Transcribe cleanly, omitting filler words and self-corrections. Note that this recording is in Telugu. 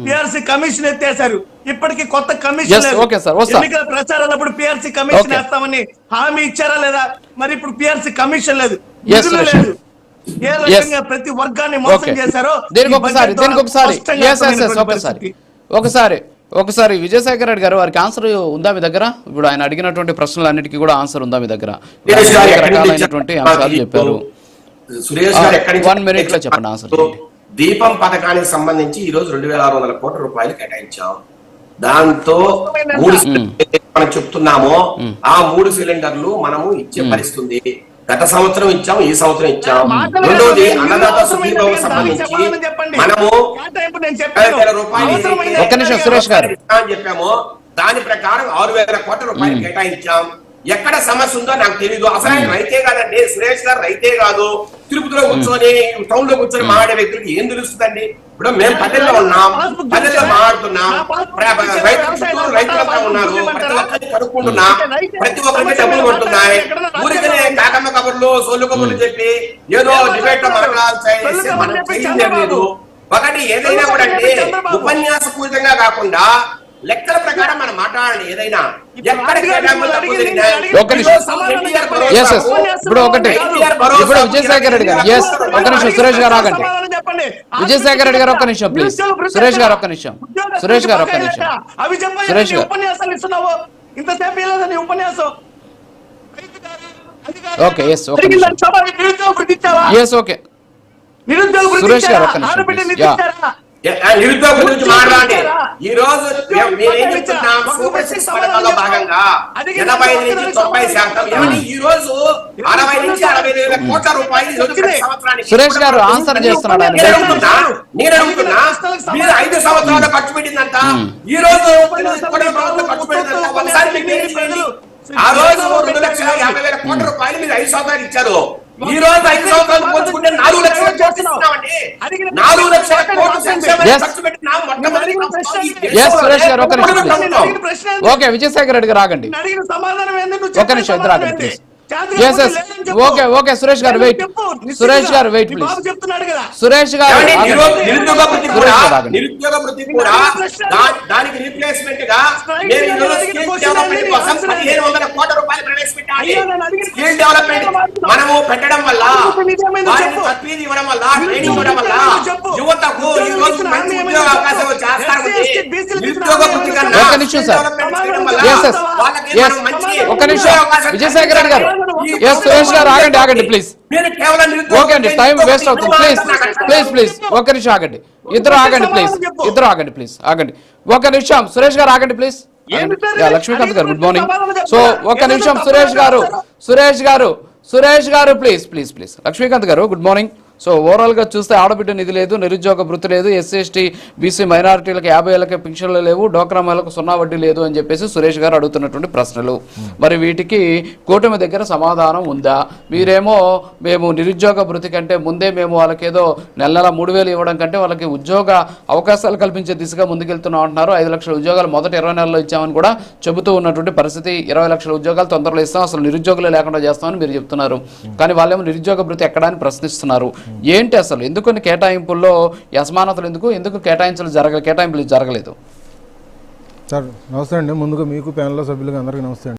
PRC commission ఎత్తేసారు. ఇప్పటికి కొత్త కమిషన్ లేదు. ఎన్నికల ప్రచారాలప్పుడు పిఆర్సీ కమిషన్ వేస్తామని హామీ ఇచ్చారా లేదా? మరి ఇప్పుడు పిఆర్సీ కమిషన్ లేదు, నిధులు లేదు. ఏ రకంగా ప్రతి వర్గాన్ని మోసం చేశారో ఒకసారి విజయశేఖర్ రెడ్డి గారు వారికి ఆన్సర్ ఉందా మీ దగ్గర? ఇప్పుడు ఆయన అడిగినటువంటి ప్రశ్నలన్నిటికీ కూడా ఆన్సర్ ఉందా మీ దగ్గర? రకాలైనటువంటి అంశాలు చెప్పారు. 1 minute లో చెప్పండి ఆన్సర్. దీపం పథకానికి సంబంధించి ఈ రోజు 2600 కోట్ల రూపాయలు కేటాయించాం. దాంతో 3 మనం చెప్తున్నామో ఆ 3 సిలిండర్లు మనము ఇచ్చే పరిస్థితి. గత సంవత్సరం ఇచ్చాం, ఈ సంవత్సరం ఇచ్చాం. రెండోది అన్నదాత సుఖీభావం సంబంధించి మనము 10,000 రూపాయలు ఒక్క నిమిషం సురేష్ గారు చెప్పాము. దాని ప్రకారం 6,000 కోట్ల రూపాయలు కేటాయించాం. ఎక్కడ సమస్య ఉందో నాకు తెలీదు. అసలు ఆయన రైతే కాదండి, సురేష్ గారు రైతే కాదు. తిరుపతిలో కూర్చొని టౌన్ లో కూర్చొని మాట్లాడే వ్యక్తులకి ఏం తెలుస్తుందండి? ఇప్పుడు మేము పల్లెల్లో ఉన్నాం, పల్లెల్లో మాట్లాడుతున్నాం, రైతులంతా ఉన్నారు, ప్రతి ఒక్కరికి కనుక్కుంటున్నా, ప్రతి ఒక్కరికి డబ్బులు కొంటున్నాయి. ఊరికనే కాకమ్మ కబుర్లు సోళ్ళు కబుర్లు చెప్పి ఏదో డిబేట్ లో మనం లేదు. ఒకటి ఏదైనా కూడా అంటే ఉపన్యాసపూరితంగా కాకుండా లెక్కల ప్రకారం మనం మాట్లాడాలి. ఏదైనా ఇప్పుడు విజయశేఖర్ రెడ్డి గారు ఒక నిమిషం, సురేష్ గారు ఆగండి. విజయశేఖర్ రెడ్డి గారు ఒక్క నిమిషం ప్లీజ్. సురేష్ గారు ఒక్క నిమిషం. సురేష్ గారు ఒక్క నిమిషం. సురేష్ గారు okay yes okay okay Suresh గారు ఒక్క నిమిషం. నిరుద్యోగ గురించి మాట్లాడి ఈ రోజు మేమేం చెప్తున్నాం, సూపర్ 6 పథకంలో భాగంగా 85 నుంచి 90%, ఈ రోజు 60 నుంచి 65 కోట్ల రూపాయలు సంవత్సరానికి. సురేష్ గారు ఆన్సర్ చేస్తున్నాడు. నేను అడుగుతున్నా, మీరు 5 సంవత్సరాలు ఖర్చు పెట్టిందంట, ఈ రోజు ఖర్చు పెట్టిందంట. ఒకసారి ఆ రోజు 2,50,000 కోట్ల రూపాయలు మీరు 5 సంవత్సరాలు ఇచ్చారు. ఈ రోజు 5 సంవత్సరాలు పోల్చుకుంటే 4 లక్షల కోట్లు ఇస్తున్నామండి. 4 లక్షల కోట్లు ఖర్చు పెట్టినా ఓకే విజయశేఖర్ రెడ్డి గారు ఆగండి ఒక నిమిషం, ఇద్దరు ఆగండి ప్లీజ్. ఓకే ఓకే సురేష్ గారు వెయిట్, సురేష్ గారు వెయిట్ ప్లీజ్. సురేష్ గారు నిరుద్యోగ వృత్తి కూడా దానికి రీప్లేస్మెంట్ గా కోసం 1,500 కోట్ల రూపాయలు ప్రవేశపెట్టాలి. స్కిల్ డెవలప్మెంట్ మనము పెట్టడం వల్ల, వారికి తరబీదు ఇవ్వడం వల్ల, ట్రైనింగ్ ఇవ్వడం వల్ల యువతకు ఈ రోజు మంచి ఉద్యోగ అవకాశం చేస్తారు. నిరుద్యోగ వృత్తి కన్నా ఒక నిమిషం విజయశేఖర్ రెడ్డి గారు. సురేష్ గారు ఆగండి ఆగండి ప్లీజ్. ఓకే అండి, టైం వేస్ట్ అవుతుంది. ప్లీజ్ ప్లీజ్ ప్లీజ్ ఒక్క నిమిషం ఆగండి. ఇద్దరు ఆగండి ప్లీజ్, ఇద్దరు ఆగండి ప్లీజ్, ఆగండి ఒక నిమిషం. సురేష్ గారు ఆగండి ప్లీజ్. లక్ష్మీకాంత్ గారు గుడ్ మార్నింగ్. సో ఒక నిమిషం సురేష్ గారు, సురేష్ గారు, సురేష్ గారు ప్లీజ్ ప్లీజ్ ప్లీజ్. లక్ష్మీకాంత్ గారు గుడ్ మార్నింగ్. సో ఓవరాల్గా చూస్తే ఆడబిడ్డ నిధి లేదు, నిరుద్యోగ వృత్తి లేదు, ఎస్సీ ఎస్టీ బీసీ మైనారిటీలకు 50 ఏళ్ళకి పింఛన్లు లేవు, డోక్రా మహిళలకు 0 వడ్డీ లేదు అని చెప్పేసి సురేష్ గారు అడుగుతున్నటువంటి ప్రశ్నలు. మరి వీటికి కూటమి దగ్గర సమాధానం ఉందా? మీరేమో మేము నిరుద్యోగ వృత్తి కంటే ముందే మేము వాళ్ళకి ఏదో నెల 3,000 ఇవ్వడం కంటే వాళ్ళకి ఉద్యోగ అవకాశాలు కల్పించే దిశగా ముందుకెళ్తున్నాం అంటున్నారు. 5 లక్షల ఉద్యోగాలు మొదటి 20 నెలల్లో ఇచ్చామని కూడా చెబుతూ ఉన్నటువంటి పరిస్థితి. 20 లక్షల ఉద్యోగాలు తొందరలో ఇస్తాం, అసలు నిరుద్యోగులే లేకుండా చేస్తామని మీరు చెప్తున్నారు. కానీ వాళ్ళేమో నిరుద్యోగ వృత్తి ఎక్కడా అని ప్రశ్నిస్తున్నారు. ఏంటి అసలు ఎందుకు కేటాయింపుల్లో అసమానతలు ఎందుకు కేటాయింపులు జరగలేదు? సార్ నమస్తే అండి. ముందుగా మీకు ప్యానెల్లో సభ్యులుగా అందరికీ నమస్తే అండి.